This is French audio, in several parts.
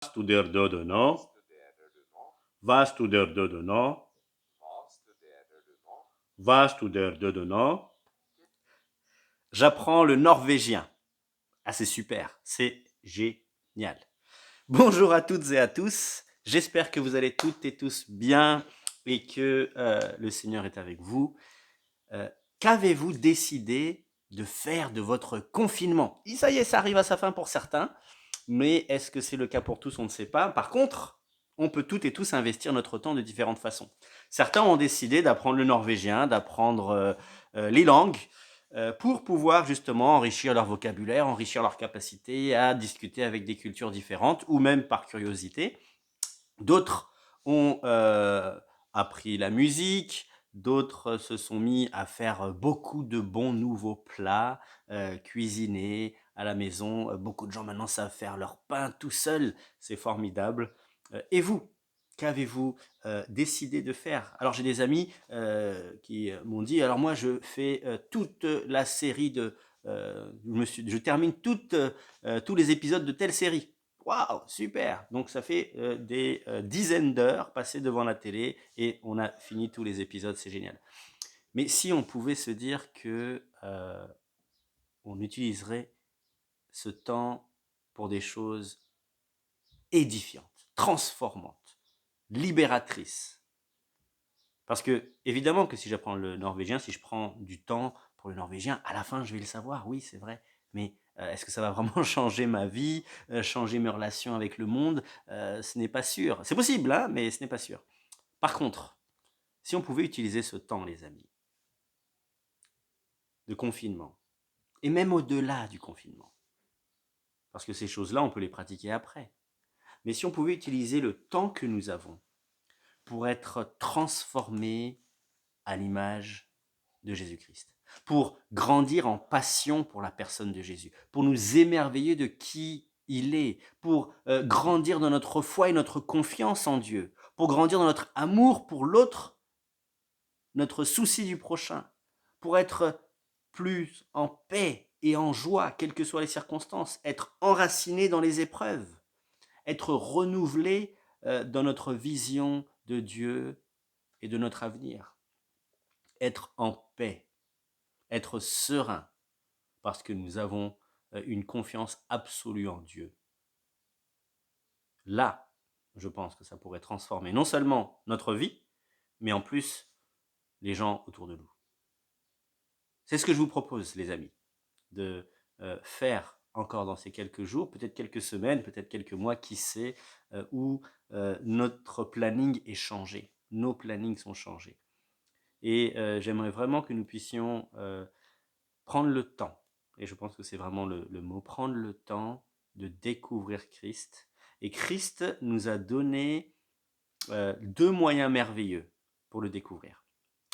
studier va studier va studier J'apprends le norvégien. Ah, c'est super, c'est génial. Bonjour à toutes et à tous. J'espère que vous allez toutes et tous bien et que le Seigneur est avec vous. Qu'avez-vous décidé de faire de votre confinement? Ça y est, ça arrive à sa fin pour certains, mais est-ce que c'est le cas pour tous? On ne sait pas. Par contre, on peut toutes et tous investir notre temps de différentes façons. Certains ont décidé d'apprendre le norvégien, d'apprendre les langues, pour pouvoir justement enrichir leur vocabulaire, enrichir leur capacité à discuter avec des cultures différentes, ou même par curiosité. D'autres ont appris la musique, d'autres se sont mis à faire beaucoup de bons nouveaux plats, cuisinés à la maison. Beaucoup de gens maintenant savent faire leur pain tout seuls, c'est formidable. Et vous, qu'avez-vous décidé de faire? Alors j'ai des amis qui m'ont dit, alors moi je fais toute la série je termine tous les épisodes de telle série. Waouh, super! Donc ça fait des dizaines d'heures passées devant la télé et on a fini tous les épisodes, c'est génial. Mais si on pouvait se dire que on utiliserait ce temps pour des choses édifiantes, transformantes, libératrices. Parce que évidemment que si j'apprends le norvégien, si je prends du temps pour le norvégien, à la fin je vais le savoir, oui c'est vrai. Mais est-ce que ça va vraiment changer ma vie, changer mes relations avec le monde? Ce n'est pas sûr. C'est possible, hein, mais ce n'est pas sûr. Par contre, si on pouvait utiliser ce temps, les amis, de confinement, et même au-delà du confinement, parce que ces choses-là, on peut les pratiquer après, mais si on pouvait utiliser le temps que nous avons pour être transformés à l'image de Jésus-Christ, pour grandir en passion pour la personne de Jésus, pour nous émerveiller de qui il est, pour grandir dans notre foi et notre confiance en Dieu, pour grandir dans notre amour pour l'autre, notre souci du prochain, pour être plus en paix et en joie, quelles que soient les circonstances, être enraciné dans les épreuves, être renouvelé dans notre vision de Dieu et de notre avenir, être en paix, être serein, parce que nous avons une confiance absolue en Dieu. Là, je pense que ça pourrait transformer non seulement notre vie, mais en plus les gens autour de nous. C'est ce que je vous propose, les amis, de faire encore dans ces quelques jours, peut-être quelques semaines, peut-être quelques mois, qui sait, où notre planning est changé. Nos plannings sont changés. Et j'aimerais vraiment que nous puissions prendre le temps, et je pense que c'est vraiment le mot, prendre le temps de découvrir Christ. Et Christ nous a donné deux moyens merveilleux pour le découvrir.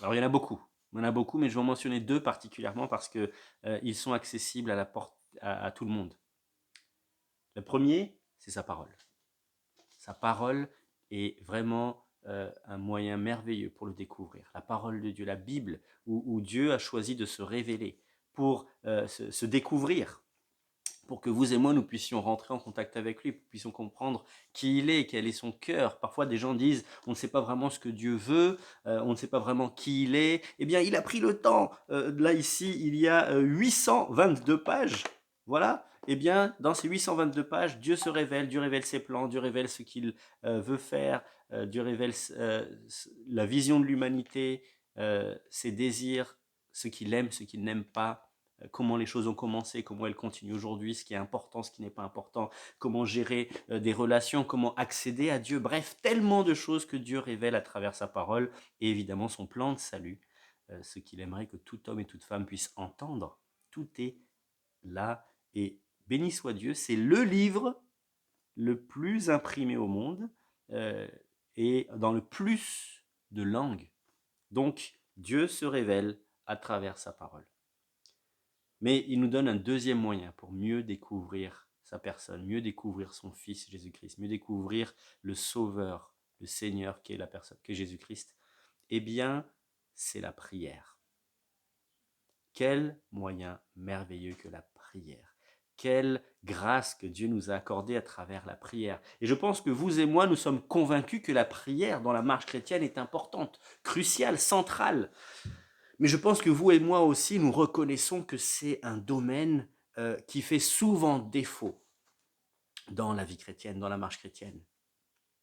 Alors il y en a beaucoup, mais je vais en mentionner deux particulièrement parce que ils sont accessibles à la porte à tout le monde. Le premier, c'est sa parole. Sa parole est vraiment un moyen merveilleux pour le découvrir. La parole de Dieu, la Bible, où Dieu a choisi de se révéler pour se découvrir, pour que vous et moi, nous puissions rentrer en contact avec lui, pour que nous puissions comprendre qui il est, quel est son cœur. Parfois, des gens disent, on ne sait pas vraiment ce que Dieu veut, on ne sait pas vraiment qui il est. Eh bien, il a pris le temps. Là, ici, il y a 822 pages. Voilà. Eh bien, dans ces 822 pages, Dieu se révèle, Dieu révèle ses plans, Dieu révèle ce qu'il veut faire, Dieu révèle la vision de l'humanité, ses désirs, ce qu'il aime, ce qu'il n'aime pas, comment les choses ont commencé, comment elles continuent aujourd'hui, ce qui est important, ce qui n'est pas important, comment gérer des relations, comment accéder à Dieu, bref, tellement de choses que Dieu révèle à travers sa parole, et évidemment son plan de salut, ce qu'il aimerait que tout homme et toute femme puissent entendre. Tout est là, et béni soit Dieu, c'est le livre le plus imprimé au monde, et dans le plus de langues. Donc, Dieu se révèle à travers sa parole. Mais il nous donne un deuxième moyen pour mieux découvrir sa personne, mieux découvrir son Fils Jésus-Christ, mieux découvrir le Sauveur, le Seigneur qui est la personne, qui est Jésus-Christ. Eh bien, c'est la prière. Quel moyen merveilleux que la prière. quelle grâce que Dieu nous a accordée à travers la prière. Et je pense que vous et moi, nous sommes convaincus que la prière dans la marche chrétienne est importante, cruciale, centrale. Mais je pense que vous et moi aussi, nous reconnaissons que c'est un domaine qui fait souvent défaut dans la vie chrétienne, dans la marche chrétienne.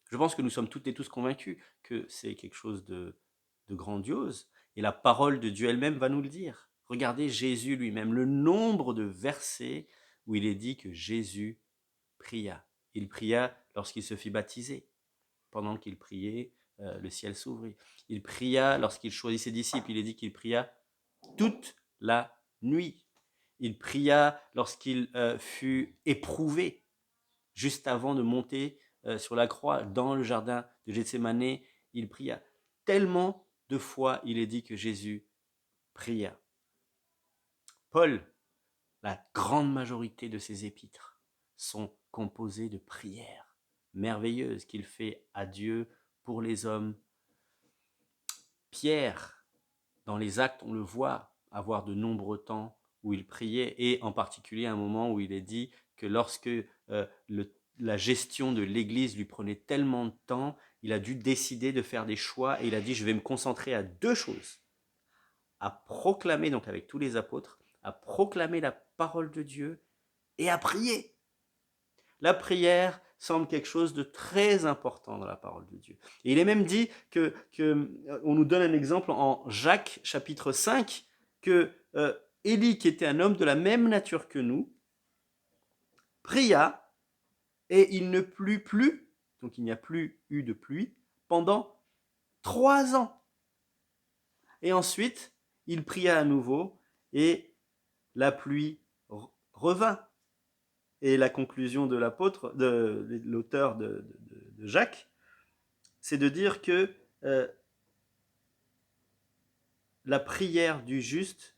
Je pense que nous sommes toutes et tous convaincus que c'est quelque chose de grandiose. Et la parole de Dieu elle-même va nous le dire. Regardez Jésus lui-même, le nombre de versets où il est dit que Jésus pria. Il pria lorsqu'il se fit baptiser. Pendant qu'il priait, le ciel s'ouvrit. Il pria lorsqu'il choisit ses disciples. Il est dit qu'il pria toute la nuit. Il pria lorsqu'il fut éprouvé, juste avant de monter sur la croix, dans le jardin de Gethsémane. Il pria. Tellement de fois, il est dit que Jésus pria. Paul, la grande majorité de ses épîtres sont composées de prières merveilleuses qu'il fait à Dieu pour les hommes. Pierre, dans les Actes, on le voit avoir de nombreux temps où il priait, et en particulier un moment où il est dit que lorsque la gestion de l'Église lui prenait tellement de temps, il a dû décider de faire des choix, et il a dit: je vais me concentrer à deux choses, à proclamer, donc avec tous les apôtres, à proclamer la parole de Dieu et à prier. La prière semble quelque chose de très important dans la parole de Dieu. Et il est même dit on nous donne un exemple en Jacques chapitre 5, que Élie, qui était un homme de la même nature que nous, pria et il ne plut plus, donc il n'y a plus eu de pluie, pendant 3 ans. Et ensuite, il pria à nouveau et la pluie revint. Et la conclusion de l'apôtre, de l'auteur de Jacques, c'est de dire que la prière du juste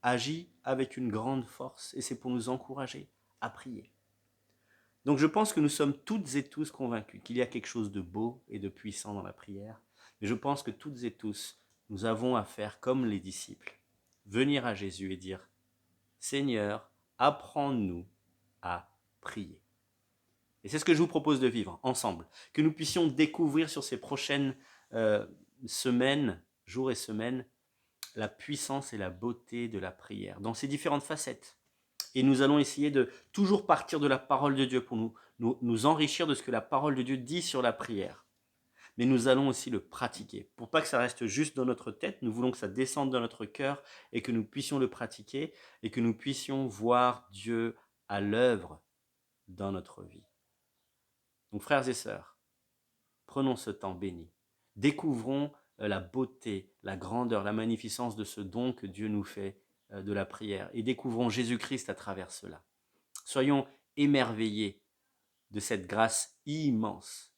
agit avec une grande force, et c'est pour nous encourager à prier. Donc je pense que nous sommes toutes et tous convaincus qu'il y a quelque chose de beau et de puissant dans la prière, mais je pense que toutes et tous, nous avons à faire comme les disciples, venir à Jésus et dire: Seigneur, apprends-nous à prier. Et c'est ce que je vous propose de vivre ensemble, que nous puissions découvrir sur ces prochaines semaines, jours et semaines, la puissance et la beauté de la prière, dans ses différentes facettes. Et nous allons essayer de toujours partir de la parole de Dieu pour nous enrichir de ce que la parole de Dieu dit sur la prière. Mais nous allons aussi le pratiquer. Pour pas que ça reste juste dans notre tête, nous voulons que ça descende dans notre cœur et que nous puissions le pratiquer et que nous puissions voir Dieu à l'œuvre dans notre vie. Donc frères et sœurs, prenons ce temps béni. Découvrons la beauté, la grandeur, la magnificence de ce don que Dieu nous fait de la prière. Et découvrons Jésus-Christ à travers cela. Soyons émerveillés de cette grâce immense,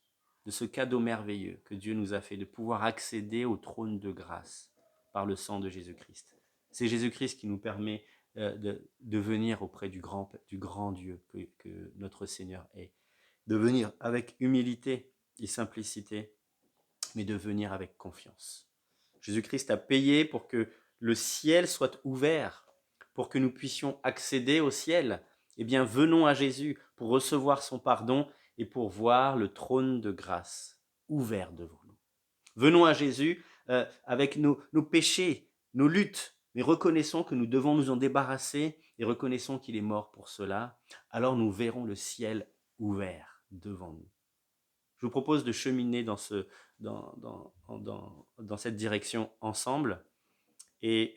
de ce cadeau merveilleux que Dieu nous a fait, de pouvoir accéder au trône de grâce par le sang de Jésus-Christ. C'est Jésus-Christ qui nous permet de venir auprès du grand Dieu que notre Seigneur est. De venir avec humilité et simplicité, mais de venir avec confiance. Jésus-Christ a payé pour que le ciel soit ouvert, pour que nous puissions accéder au ciel. Eh bien, venons à Jésus pour recevoir son pardon et pour voir le trône de grâce ouvert devant nous. Venons à Jésus avec nos péchés, nos luttes, mais reconnaissons que nous devons nous en débarrasser et reconnaissons qu'il est mort pour cela. Alors nous verrons le ciel ouvert devant nous. Je vous propose de cheminer dans cette direction ensemble, et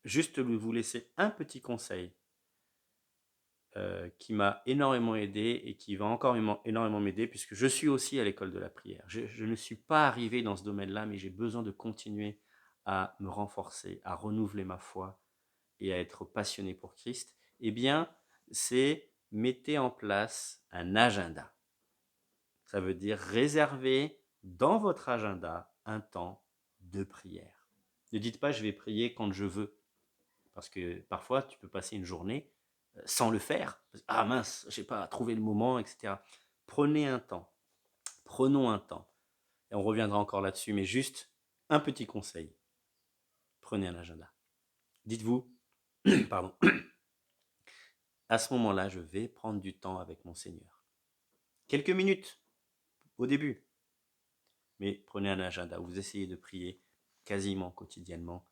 juste vous laisser un petit conseil qui m'a énormément aidé et qui va encore énormément m'aider, puisque je suis aussi à l'école de la prière. Je ne suis pas arrivé dans ce domaine-là, mais j'ai besoin de continuer à me renforcer, à renouveler ma foi et à être passionné pour Christ. Eh bien, c'est mettez en place un agenda. Ça veut dire réserver dans votre agenda un temps de prière. Ne dites pas: je vais prier quand je veux, parce que parfois tu peux passer une journée sans le faire. Ah mince, je n'ai pas trouvé le moment, etc. Prenez un temps, prenons un temps, et on reviendra encore là-dessus, mais juste un petit conseil. Prenez un agenda. Dites-vous, pardon, à ce moment-là, je vais prendre du temps avec mon Seigneur. Quelques minutes au début, mais prenez un agenda, vous essayez de prier quasiment quotidiennement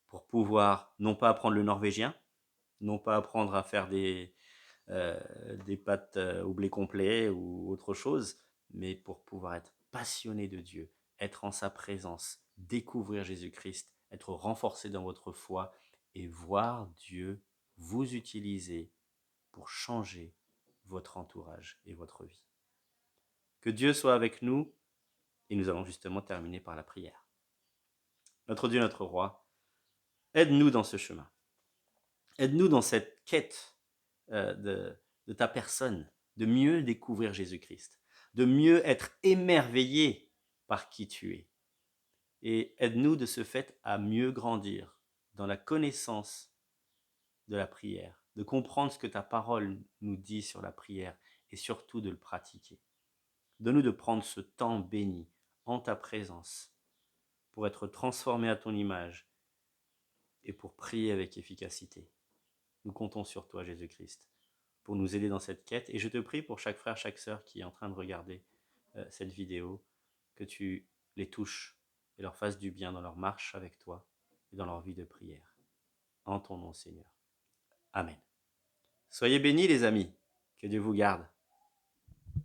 pour pouvoir non pas apprendre le norvégien, non pas apprendre à faire des pâtes au blé complet ou autre chose, mais pour pouvoir être passionné de Dieu, être en sa présence, découvrir Jésus-Christ, être renforcé dans votre foi et voir Dieu vous utiliser pour changer votre entourage et votre vie. Que Dieu soit avec nous et nous allons justement terminer par la prière. Notre Dieu, notre Roi, aide-nous dans ce chemin. Aide-nous dans cette quête de ta personne, de mieux découvrir Jésus-Christ, de mieux être émerveillé par qui tu es. Et aide-nous de ce fait à mieux grandir dans la connaissance de la prière, de comprendre ce que ta parole nous dit sur la prière et surtout de le pratiquer. Donne-nous de prendre ce temps béni en ta présence pour être transformé à ton image et pour prier avec efficacité. Nous comptons sur toi, Jésus-Christ, pour nous aider dans cette quête. Et je te prie pour chaque frère, chaque sœur qui est en train de regarder cette vidéo, que tu les touches et leur fasses du bien dans leur marche avec toi et dans leur vie de prière. En ton nom, Seigneur. Amen. Soyez bénis, les amis. Que Dieu vous garde.